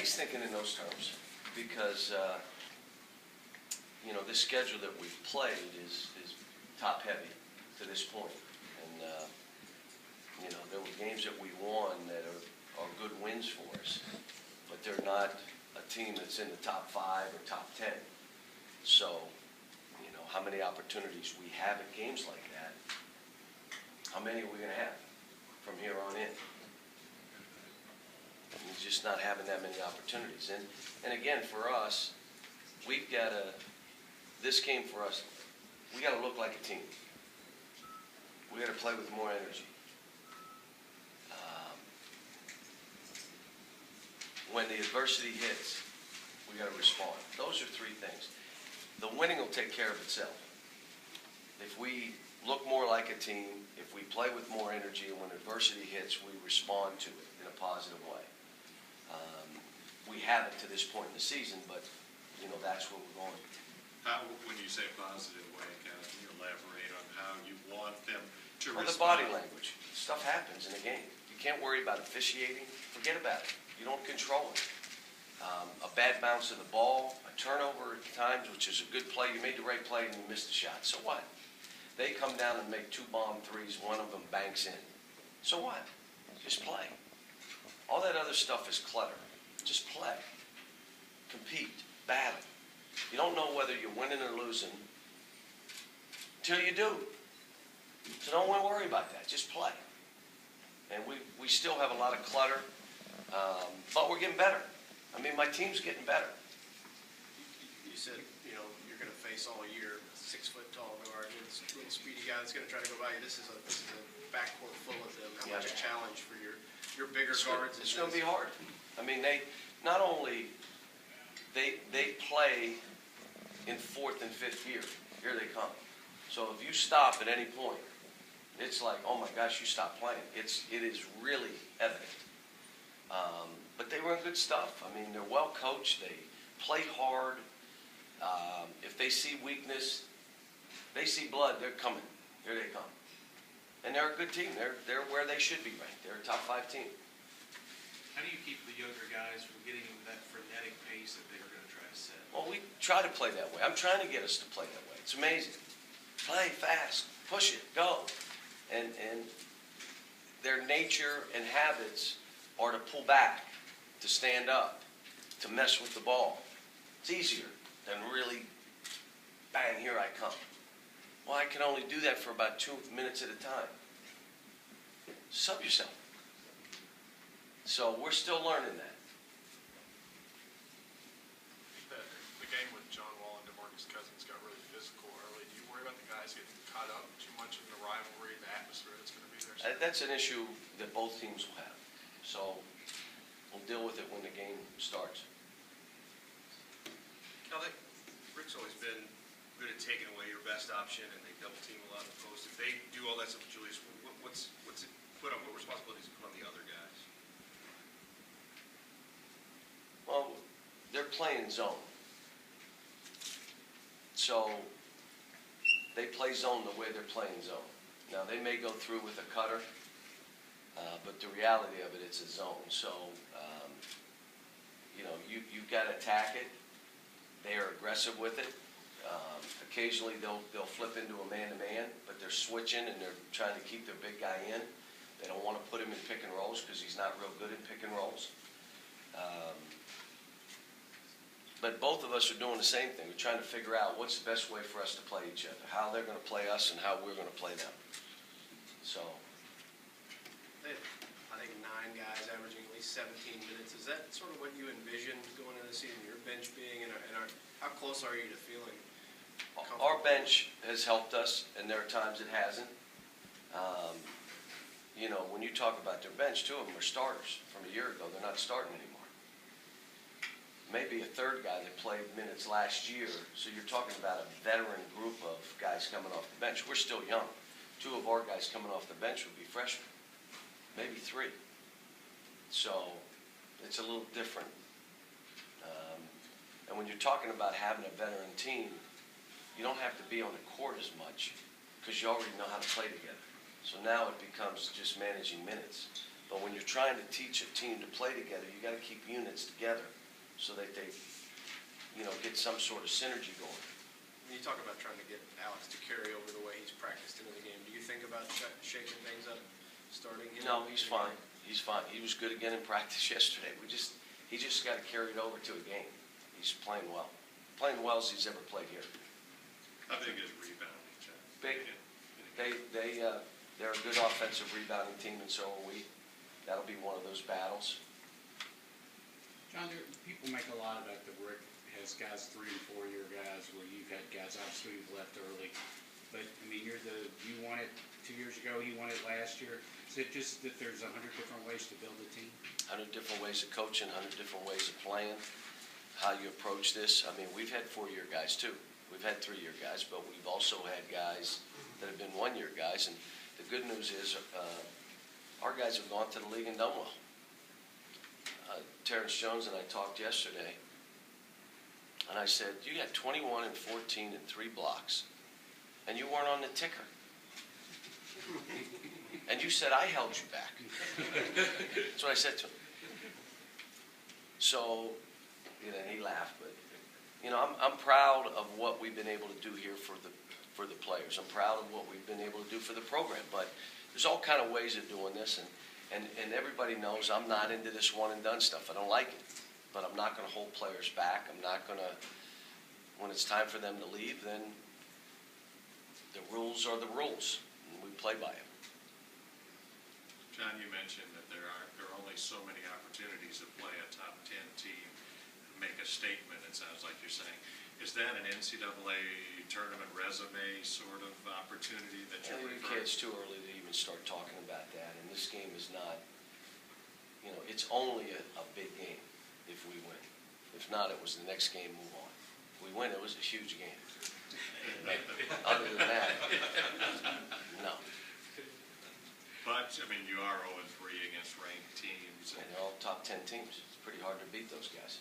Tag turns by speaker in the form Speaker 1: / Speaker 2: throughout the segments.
Speaker 1: he's thinking in those terms because, you know, this schedule that we've played is top-heavy to this point. And, you know, there were games that we won that are good wins for us, but they're not a team that's in the top 5 or top 10. So, you know, how many opportunities we have at games like that, how many are we going to have from here on in? We're just not having that many opportunities. And again, for us, we've got to, this game for us, we got to look like a team. We got to play with more energy. When the adversity hits, we got to respond. Those are 3 things. The winning will take care of itself. If we look more like a team, if we play with more energy, and when adversity hits, we respond to it in a positive way. We haven't to this point in the season, but, you know, that's where we're going.
Speaker 2: How, when you say positive way, can you elaborate on how you want them to
Speaker 1: respond?
Speaker 2: The
Speaker 1: body language. Stuff happens in a game. You can't worry about officiating. Forget about it. You don't control it. A bad bounce of the ball, a turnover at times, which is a good play. You made the right play and you missed the shot. So what? They come down and make 2 bomb threes. One of them banks in. So what? Just play. All that other stuff is clutter. Just play. Compete. Battle. You don't know whether you're winning or losing until you do. So don't worry about that. Just play. And we still have a lot of clutter, but we're getting better. I mean, my team's getting better.
Speaker 3: You said, you know, you're going to face all year 6-foot-tall guard, and it's a little speedy guy that's going to try to go by you. This is a backcourt full of them. How much a challenge for your bigger guards?
Speaker 1: It's going to be hard. I mean, they not only they play in 4th and 5th gear. Here they come. So if you stop at any point, it's like, oh my gosh, you stopped playing. It is really evident. But they run good stuff. I mean, they're well coached. They play hard. If they see weakness, they see blood, they're coming. Here they come. And they're a good team. They're where they should be ranked. They're a top 5 team.
Speaker 4: How do you keep the younger guys from getting into that frenetic pace that they're going to try to set?
Speaker 1: Well, we try to play that way. I'm trying to get us to play that way. It's amazing. Play fast. Push it. Go. And their nature and habits are to pull back, to stand up, to mess with the ball. It's easier than really, bang, here I come. Well, I can only do that for about 2 minutes at a time. Sub yourself. So we're still learning that.
Speaker 5: The game with John Wall and DeMarcus Cousins got really physical early. Do you worry about the guys getting caught up too much in the rivalry, the atmosphere that's going to be there?
Speaker 1: That's an issue that both teams will have. So we'll deal with it when the game starts.
Speaker 6: Cal, Rick's always been good at taking away your best option, and they double team a lot of the post. If they do all that stuff with Julius, what's it put on? What responsibilities put on the other guys?
Speaker 1: Well, they're playing zone. So they play zone the way they're playing zone. Now, they may go through with a cutter, but the reality of it, it's a zone. So, you know, you've got to attack it. They are aggressive with it. Occasionally, they'll flip into a man-to-man, but they're switching and they're trying to keep their big guy in. They don't want to put him in pick and rolls because he's not real good in pick and rolls. But both of us are doing the same thing. We're trying to figure out what's the best way for us to play each other, how they're going to play us and how we're going to play them. So,
Speaker 3: I think 9 guys averaging at least 17 minutes. Is that sort of what you envisioned going into the season, your bench being, and how close are you to feeling comfortable?
Speaker 1: Our bench has helped us, and there are times it hasn't. You know, when you talk about their bench, 2 of them are starters from a year ago. They're not starting anymore. Maybe a 3rd guy that played minutes last year. So you're talking about a veteran group of guys coming off the bench. We're still young. 2 of our guys coming off the bench would be freshmen, maybe 3. So it's a little different. And when you're talking about having a veteran team, you don't have to be on the court as much because you already know how to play together. So now it becomes just managing minutes. But when you're trying to teach a team to play together, you got to keep units together so that they, get some sort of synergy going.
Speaker 3: When you talk about trying to get Alex to carry over the way he's practiced into the game, do you think about shaking things up, starting him?
Speaker 1: No, he's fine. He's fine. He was good again in practice yesterday. He just got to carry it over to a game. He's playing well. Playing well as he's ever played here.
Speaker 2: How big is rebounding, Chad?
Speaker 1: Big. They're a good offensive rebounding team, and so are we. That'll be one of those battles.
Speaker 7: John, people make a lot about the Rick has guys 3- and 4-year guys where you've had guys obviously who've left early. But, I mean, you won it 2 years ago, he won it last year. Is it just that there's 100 different ways to build a team?
Speaker 1: 100 different ways of coaching, 100 different ways of playing, how you approach this. I mean, we've had 4-year guys too. We've had 3-year guys, but we've also had guys that have been 1-year guys. And the good news is our guys have gone to the league and done well. Terrence Jones and I talked yesterday, and I said, you got 21 and 14 and 3 blocks, and you weren't on the ticker. And you said I held you back. That's what I said to him. So, he laughed, but, I'm proud of what we've been able to do here for the players. I'm proud of what we've been able to do for the program, but there's all kind of ways of doing this, and everybody knows I'm not into this one-and-done stuff. I don't like it, but I'm not going to hold players back. I'm not going to, when it's time for them to leave, then the rules are the rules, and we play by them.
Speaker 2: John, you mentioned that there are only so many opportunities to play a top 10 team, make a statement, it sounds like you're saying. Is that an NCAA tournament resume sort of opportunity that you're referring to?
Speaker 1: It's too early to even start talking about that, and this game is not, it's only a big game if we win. If not, it was the next game, move on. If we win, it was a huge game. Other than that, no.
Speaker 2: But, I mean, you are 0-3 against ranked teams.
Speaker 1: And they're all top 10 teams. It's pretty hard to beat those guys.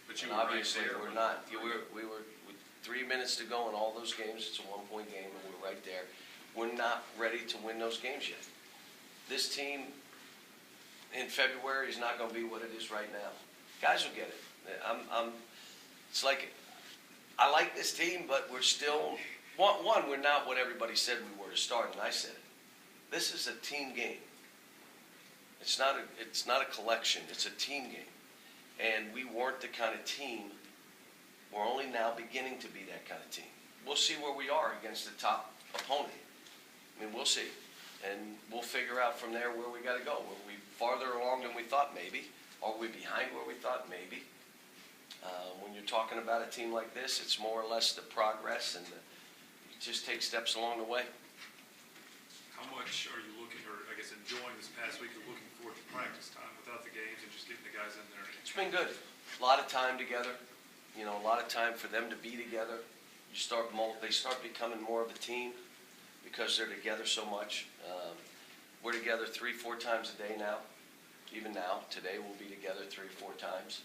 Speaker 2: But you
Speaker 1: And
Speaker 2: were right
Speaker 1: obviously,
Speaker 2: there.
Speaker 1: we're not. We were with 3 minutes to go in all those games. It's a 1-point game, and we're right there. We're not ready to win those games yet. This team in February is not going to be what it is right now. Guys will get it. It's like, I like this team, but we're still, we're not what everybody said we were to start, and I said it. This is a team game. It's not a collection. It's a team game. And we weren't the kind of team. We're only now beginning to be that kind of team. We'll see where we are against the top opponent. I mean, we'll see. And we'll figure out from there where we got to go. Were we farther along than we thought? Maybe. Are we behind where we thought? Maybe. When you're talking about a team like this, it's more or less the progress, and you just take steps along the way.
Speaker 8: How much are you looking, or I guess enjoying this past week, or looking forward to practice time without the games and just getting the guys in there?
Speaker 1: It's been good. A lot of time together. A lot of time for them to be together. They start becoming more of a team because they're together so much. We're together 3-4 times a day now. Even now, today we'll be together 3-4 times.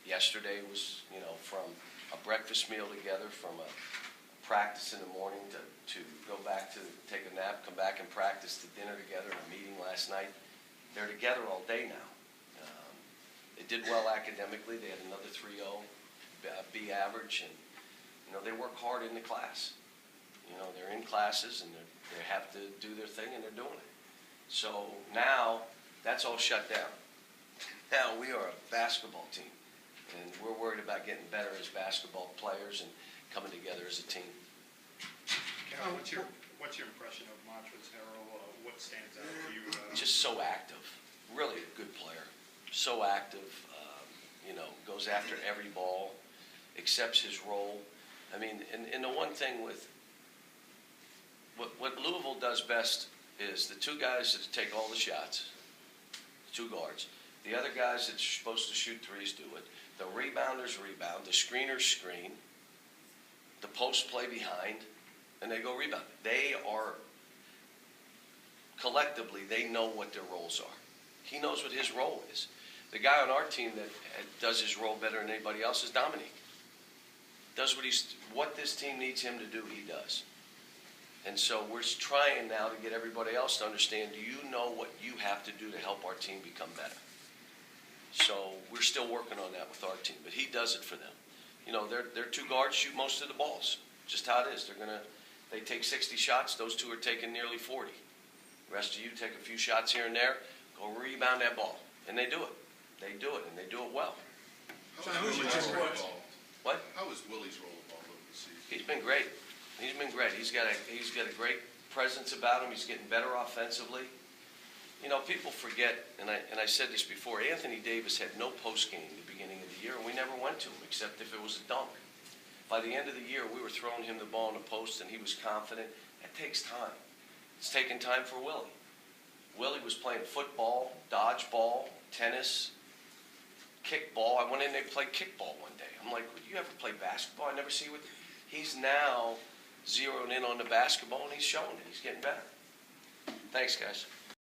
Speaker 1: Yesterday was, from a breakfast meal together, from a practice in the morning to go back to take a nap, come back and practice to dinner together and a meeting last night. They're together all day now. They did well academically. They had another 3.0 B average, and they work hard in the class. They're in classes and they have to do their thing, and they're doing it. So now that's all shut down. Now we are a basketball team, and we're worried about getting better as basketball players and coming together as a team.
Speaker 9: Kevin, what's your impression of Montrezl Harrell? What stands out to you?
Speaker 1: Just so active, really a good player. So active, goes after every ball, accepts his role. I mean, and the one thing with what Louisville does best is the 2 guys that take all the shots, 2 guards. The other guys that are supposed to shoot threes do it. The rebounders rebound, the screeners screen, the posts play behind, and they go rebound. They are, collectively, they know what their roles are. He knows what his role is. The guy on our team that does his role better than anybody else is Dominique. Does what this team needs him to do, he does. And so we're trying now to get everybody else to understand, do you know what you have to do to help our team become better? So we're still working on that with our team, but he does it for them. You know, their two guards shoot most of the balls, just how it is. They take 60 shots, those two are taking nearly 40. The rest of you take a few shots here and there, go rebound that ball. And they do it. They do it, and they do it well.
Speaker 10: How is Willie's role involved?
Speaker 1: What?
Speaker 10: How is Willie's role involved over the season?
Speaker 1: He's been great. He's been great. He's got a great presence about him. He's getting better offensively. You know, people forget, and I said this before, Anthony Davis had no post game at the beginning of the year, and we never went to him except if it was a dunk. By the end of the year, we were throwing him the ball in the post, and he was confident. That takes time. It's taken time for Willie. Willie was playing football, dodgeball, tennis, kickball. I went in there and played kickball one day. I'm like, would you ever play basketball? I never see what. He's now zeroing in on the basketball, and he's showing it. He's getting better. Thanks, guys.